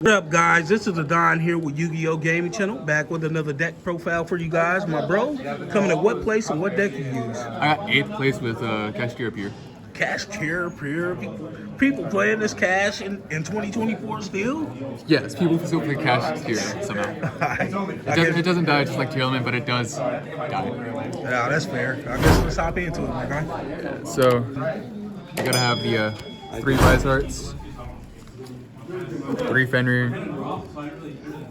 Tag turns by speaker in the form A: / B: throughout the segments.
A: What up, guys? This is the Don here with Yugioh Gaming Channel, back with another deck profile for you guys. My bro, coming at what place and what deck you use?
B: I got 8th place with Kashira-Trenton.
A: Kashira-Trenton. People playing this cash in 2024 still?
B: Yes, people still play Kashira somehow. It doesn't die just like Tearlament, but it does die.
A: Yeah, that's fair. I guess let's hop into it, my guy.
B: Yeah, so, you gotta have the 3 Rise Hearts, 3 Fenrir,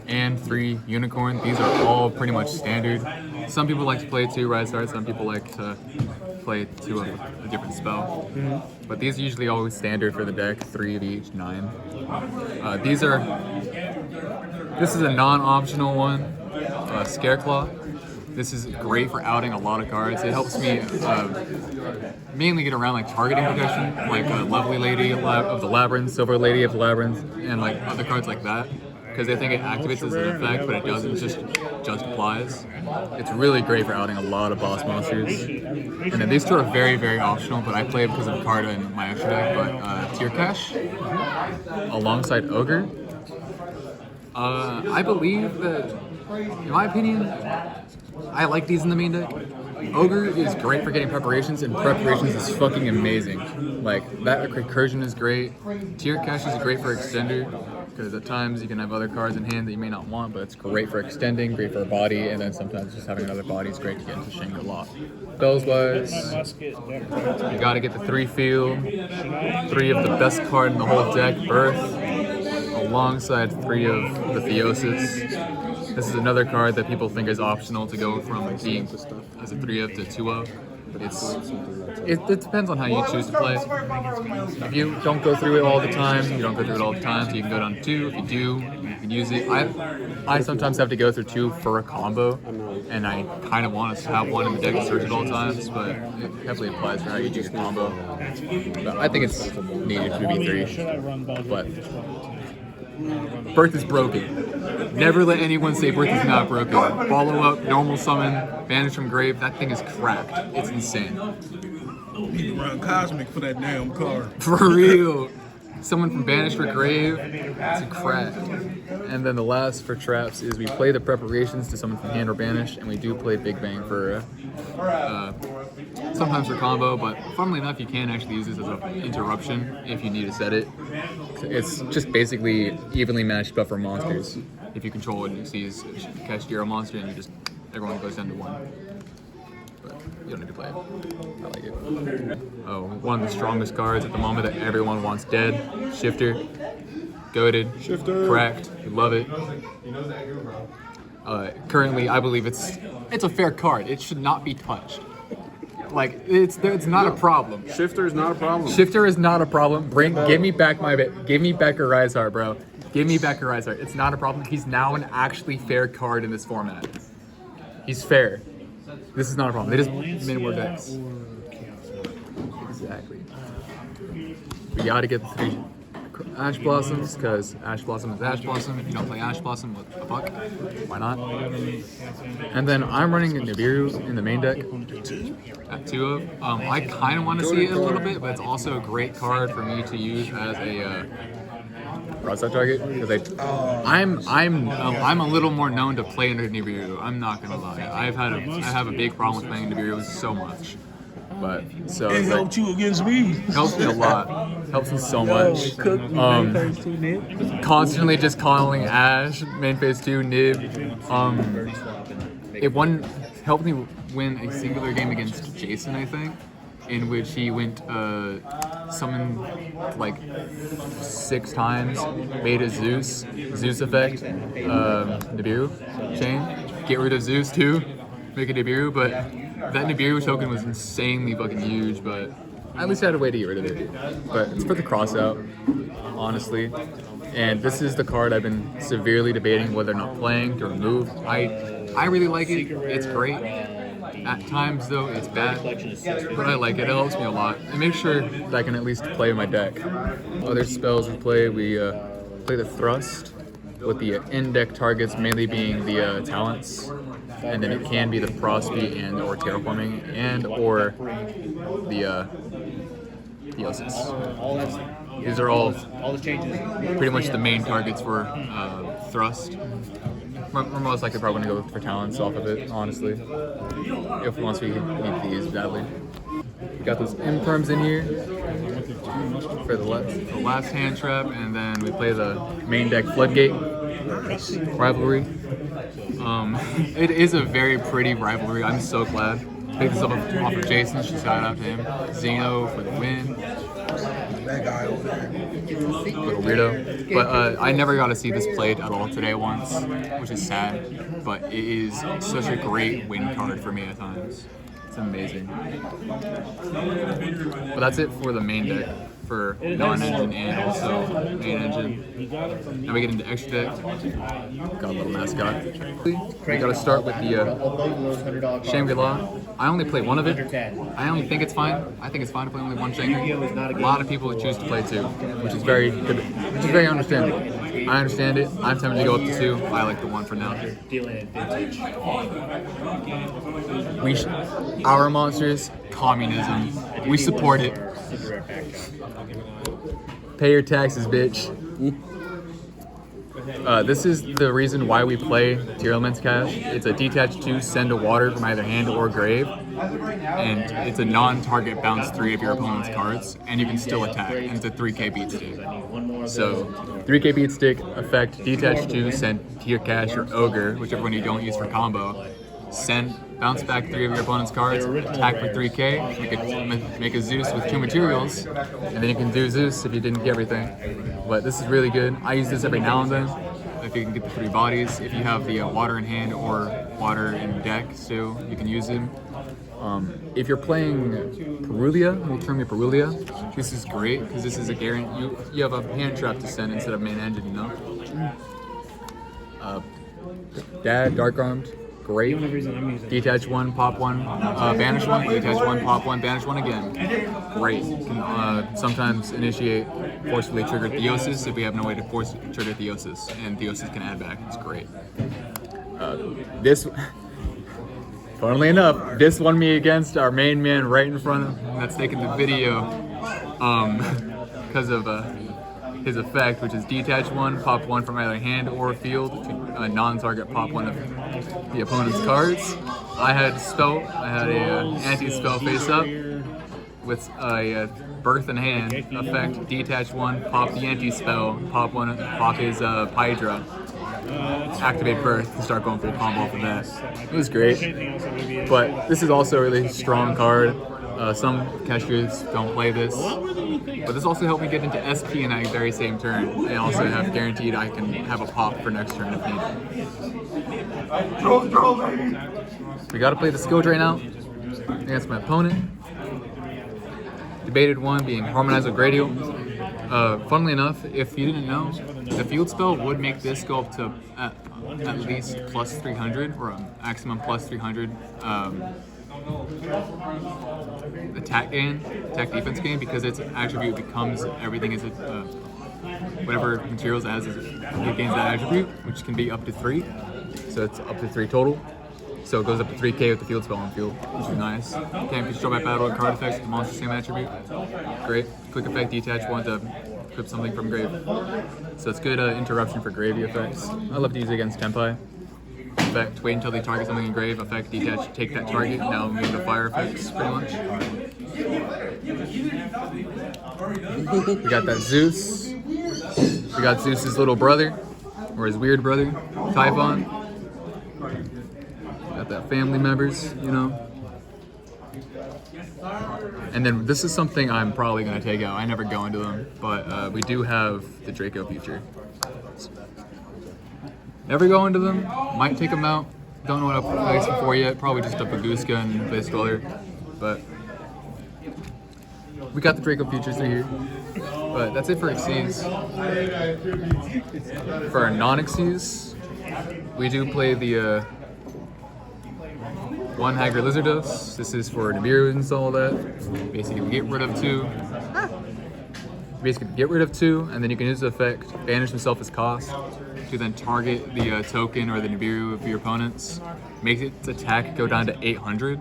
B: and 3 Unicorn. These are all pretty much standard. Some people like to play 2 Rise Hearts, some people like to play 2 of a different spell. But these are usually always standard for the deck, 3 of each, 9. This is a non-optional one, Scareclaw. This is great for outing a lot of cards. It helps me mainly get around like targeting protection, like Lovely Lady of the Labyrinth, Silver Lady of the Labyrinth, and like other cards like that. Because they think it activates as an effect, but it doesn't, just applies. It's really great for outing a lot of boss monsters. And then these 2 are very, very optional, but I play it because of a card in my extra deck. But Tear Cash, alongside Ogre. I believe that, in my opinion, I like these in the main deck. Ogre is great for getting preparations, and preparations is fucking amazing. Like, that recursion is great. Tear Cash is great for extender, because at times you can have other cards in hand that you may not want, but it's great for extending, great for a body, and then sometimes just having another body is great to get into Shangri-La. Spells-wise, you gotta get the 3 Field, 3 of the best card in the whole deck, Earth, alongside 3 of the Theosis. This is another card that people think is optional to go from being as a 3 of to 2 of. It depends on how you choose to play. If you don't go through it all the time, you don't go through it all the time, so you can go down to 2. If you do, you can use it. I sometimes have to go through 2 for a combo, and I kind of want to have 1 in the deck to search at all times, but it heavily applies for how you choose a combo. But I think it's needed to be 3. But Birth is broken. Never let anyone say Birth is not broken. Follow up, normal summon, banish from grave. That thing is cracked. It's insane.
A: Need to run Cosmic for that damn card.
B: For real. Someone from banish for grave. It's a crack. And then the last for traps is we play the preparations to summon from hand or banish, and we do play Big Bang for sometimes for combo, but funnily enough, you can actually use this as an interruption if you need to set it. It's just basically evenly matched buffer monsters. If you control it and you see his Kashira monster, and everyone goes down to 1. But you don't need to play it. I like it. Oh, one of the strongest cards at the moment that everyone wants dead. Shifter. Goated.
A: Shifter.
B: Cracked. You love it. Currently, I believe it's a fair card. It should not be touched. Like, it's not a problem.
C: Shifter is not a problem.
B: Shifter is not a problem. Give me back my bit. Give me back a Rise Heart, bro. Give me back a Rise Heart. It's not a problem. He's now an actually fair card in this format. He's fair. This is not a problem. They just made more decks. Exactly. We gotta get the 3 Ash Blossoms, because Ash Blossom is Ash Blossom. If you don't play Ash Blossom, what the fuck? Why not? And then I'm running a Nibiru in the main deck at 2 of. I kind of want to see it a little bit, but it's also a great card for me to use as a broadside target, because I'm a little more known to play under Nibiru. I'm not gonna lie. I have a big problem with playing Nibiru so much. But so
A: it helped you against me.
B: Helps me a lot. Helps me so much. Constantly just calling Ash, main phase 2, Nib. It helped me win a singular game against Jason, I think, in which he went summoned like 6 times, made a Zeus effect, Nibiru chain, get rid of Zeus too, make a Nibiru, but that Nibiru token was insanely fucking huge, but at least I had a way to get rid of it. But it's for the crossout, honestly. And this is the card I've been severely debating whether or not playing to remove. I really like it. It's great. At times, though, it's bad, but I like it. It helps me a lot. It makes sure that I can at least play my deck. Other spells we play play the Thrust, with the in-deck targets mainly being the talents, and then it can be the Frostbeat and or Terraforming and or the Theosis. These are all pretty much the main targets for thrust. We're most likely probably going to go for talents off of it, honestly. If once we need these badly. We got those imperms in here for the last hand trap, and then we play the main deck Floodgate rivalry. It is a very pretty rivalry. I'm so glad. Picked this up off of Jason. Shout out to him. Zeno for the win.
A: That guy over there.
B: Little weirdo. But I never got to see this played at all today once, which is sad. But it is such a great win card for me at times. It's amazing. But that's it for the main deck. For non-engine and also main engine. Now we get into extra deck. Got a little mascot. We gotta start with the Shangri-La. I only play one of it. I only think it's fine. I think it's fine to play only one Shangri. A lot of people choose to play two, which is very good, which is very understandable. I understand it. I'm tempted to go up to two. I like the one for now. Our monsters, communism. We support it. Pay your taxes, bitch. This is the reason why we play Tier Elements Cash. It's a detached 2, send a water from either hand or grave. And it's a non-target bounce 3 of your opponent's cards, and you can still attack. And it's a 3k beat stick. So, 3k beat stick, effect, detached 2, send Tier Cash or Ogre, whichever one you don't use for combo. Bounce back 3 of your opponent's cards, attack for 3k, make a Zeus with 2 materials, and then you can do Zeus if you didn't get everything. But this is really good. I use this every now and then, if you can get the 3 bodies. If you have the water in hand or water in deck still, you can use them. If you're playing Perulia, we'll term your Perulia, this is great, because this is a guarantee. You have a hand trap to send instead of main engine, you know? Dad, Dark Armed. Great. Detach 1, pop 1, banish 1, detach 1, pop 1, banish 1 again. Great. Can sometimes initiate forcefully trigger Theosis if we have no way to force trigger Theosis, and Theosis can add back. It's great. Funnily enough, this won me against our main man right in front of him that's taking the video because of his effect, which is detach 1, pop 1 from either hand or field to non-target pop 1 of the opponent's cards. I had a anti-spell face up with a birth in hand effect, detach 1, pop the anti-spell, pop his Hydra, activate birth, and start going full combo for that. It was great, but this is also a really strong card. Some cashers don't play this, but this also helped me get into SP in that very same turn, and also have guaranteed I can have a pop for next turn if needed. We gotta play the skill drain out against my opponent. Debated one being Harmonize with Gradial. Funnily enough, if you didn't know, the field spell would make this go up to at least plus 300, or a maximum plus 300 attack defense gain, because its attribute becomes everything is whatever materials it has, it gains that attribute, which can be up to 3. So it's up to 3 total. So it goes up to 3k with the field spell on field, which is nice. Can't control by battle or card effects with the monster same attribute. Great. Quick effect, detach 1 to equip something from grave. So it's good interruption for gravy effects. I love to use it against Tenpai. Effect, wait until they target something in grave, effect, detach, take that target, now move the fire effects, pretty much. We got that Zeus. We got Zeus's little brother, or his weird brother, Typhon. Got that family members, you know. And then this is something I'm probably going to take out. I never go into them, but we do have the Draco feature. Never go into them, might take them out. Don't know what I'll place them for yet. Probably just a Paguska and Base Dweller. But we got the Draco features through here. But that's it for Xyz. For our non-Xyz, we do play the 1 Haggard Lizardos. This is for Nibiru and all that. Basically get rid of 2. Basically get rid of 2, and then you can use the effect, banish himself as cost, to then target the token or the Nibiru of your opponents. Makes its attack go down to 800.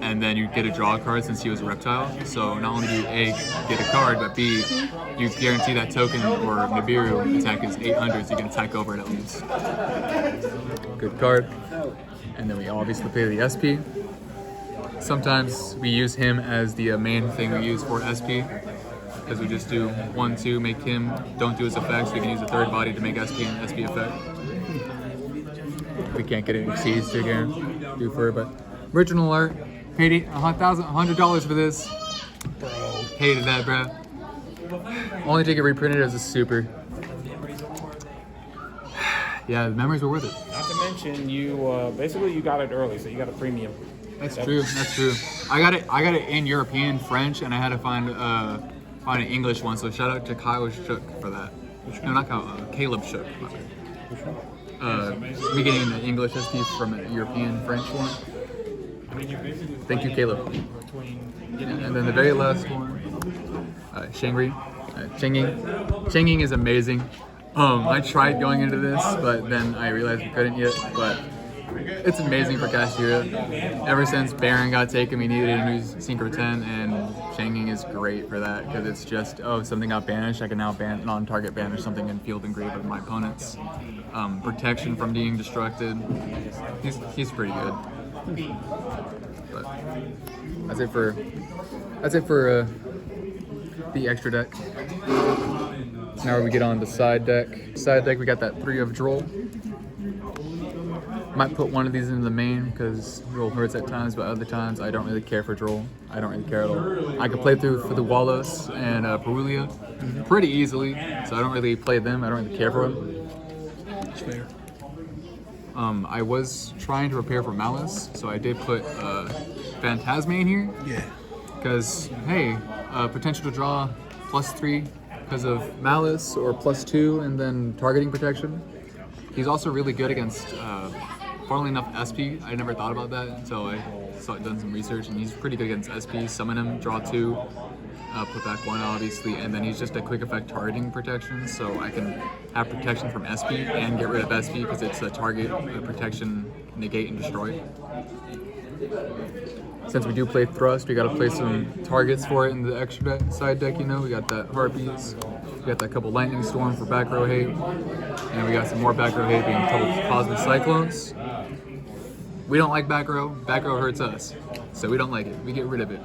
B: and then you get a draw card since he was a reptile. So not only do you A, get a card, but B, you guarantee that token or Nibiru attack is 800, so you can attack over it at least. Good card. And then we obviously play the SP. Sometimes we use him as the main thing we use for SP, because we just do 1-2, make him, don't do his effects. We can use a third body to make SP and SP effect. We can't get any seeds to do for it, but original art, paid $100 for this.
A: Bro.
B: Hated that, bro. Only to get reprinted as a super. Yeah, the memories were worth it.
C: Not to mention, you basically you got it early, so you got a premium.
B: That's true. That's true. I got it in European French, and I had to find an English one. So shout out to Kyle Shook for that. No, not Kyle. Caleb Shook. Me getting the English SP from a European French one. Thank you, Caleb. And then the very last one, Shangri. Changing is amazing. I tried going into this, but then I realized we couldn't yet. But it's amazing for Kashira. Ever since Baron got taken, we needed a new Synchro 10, and Changing is great for that because it's just, something got banished, I can now non-target banish something in field engrave of my opponents. Protection from being destructed. He's pretty good. But that's it for the extra deck. Now we get on the side deck. Side deck, we got that 3 of Droll. Might put one of these into the main because Droll hurts at times, but other times I don't really care for Droll. I don't really care at all. I can play through for the Wallace and Perulia pretty easily, so I don't really play them. I don't really care for them.
A: That's fair.
B: I was trying to prepare for Malice, so I did put Phantasma in here.
A: Yeah.
B: Because, hey, potential to draw +3 because of Malice, or +2 and then targeting protection. He's also really good against, funnily enough, SP. I never thought about that until I done some research, and he's pretty good against SP. Summon him, draw 2, put back 1 obviously, and then he's just a quick effect targeting protection, so I can have protection from SP and get rid of SP because it's a target protection, negate, and destroy. Since we do play Thrust, we gotta play some targets for it in the extra side deck, you know. We got that Harpies, we got that couple Lightning Storm for back row hate, and we got some more back row hate being a couple Cosmic Cyclones. We don't like back row hurts us, so we don't like it, we get rid of it.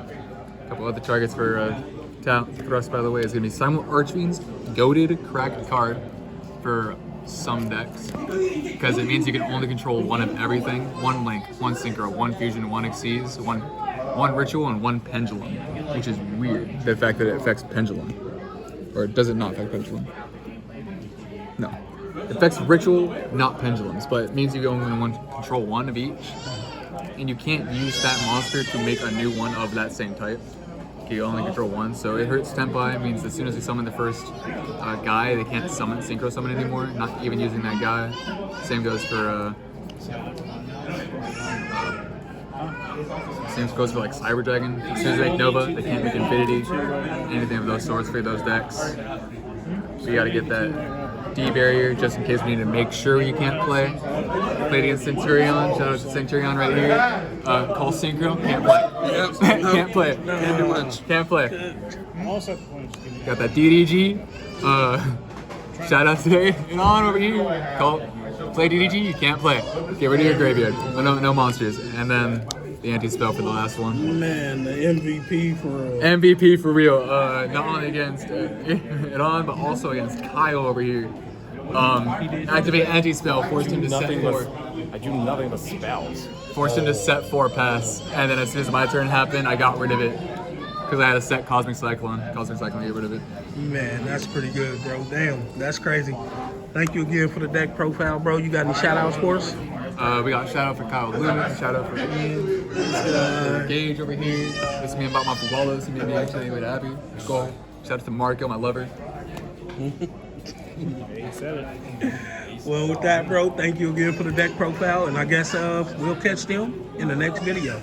B: A couple other targets for Thrust, by the way, is gonna be Simul Archfiend's goated cracked card for some decks, because it means you can only control one of everything: 1 Link, 1 Synchro, 1 Fusion, 1 Xyz, one Ritual, and 1 Pendulum, which is weird. The fact that it affects Pendulum, or does it not affect Pendulum? No, it affects Ritual, not Pendulums, but it means you only want to control 1 of each, and you can't use that monster to make a new one of that same type. You only control 1, so it hurts Tenpai. It means as soon as you summon the first guy, they can't synchro summon anymore, not even using that guy. Same goes for like Cyber Dragon. As soon as they make Nova, they can't make Infinity, anything of those sorts for those decks. So you gotta get that D barrier just in case we need to make sure you can't play. Played against Centurion, shout out to Centurion right here. Call Synchro, can't play. Yep. Can't play.
A: Can't do much.
B: Can't play. Got that DDG. Shout out today and on over here. Play DDG, you can't play. Get rid of your graveyard. No monsters. And then the anti-spell for the last one.
A: Man, the MVP for real.
B: MVP for real. Not only against Iran, but also against Kyle over here. Activate anti-spell, forced him to set 4.
C: I do nothing but spells.
B: Forced him to set 4 pass, and then as soon as my turn happened, I got rid of it. Because I had a set Cosmic Cyclone. Cosmic Cyclone, get rid of it.
A: Man, that's pretty good, bro. Damn, that's crazy. Thank you again for the deck profile, bro. You got any shout outs for us?
B: We got shout out for Kyle Loomis, shout out for Ian, for Gage over here. This is me about my Wallace. He made me actually really happy. Go. Shout out to Marco, my lover.
A: Well, with that, bro, thank you again for the deck profile, and I guess we'll catch them in the next video.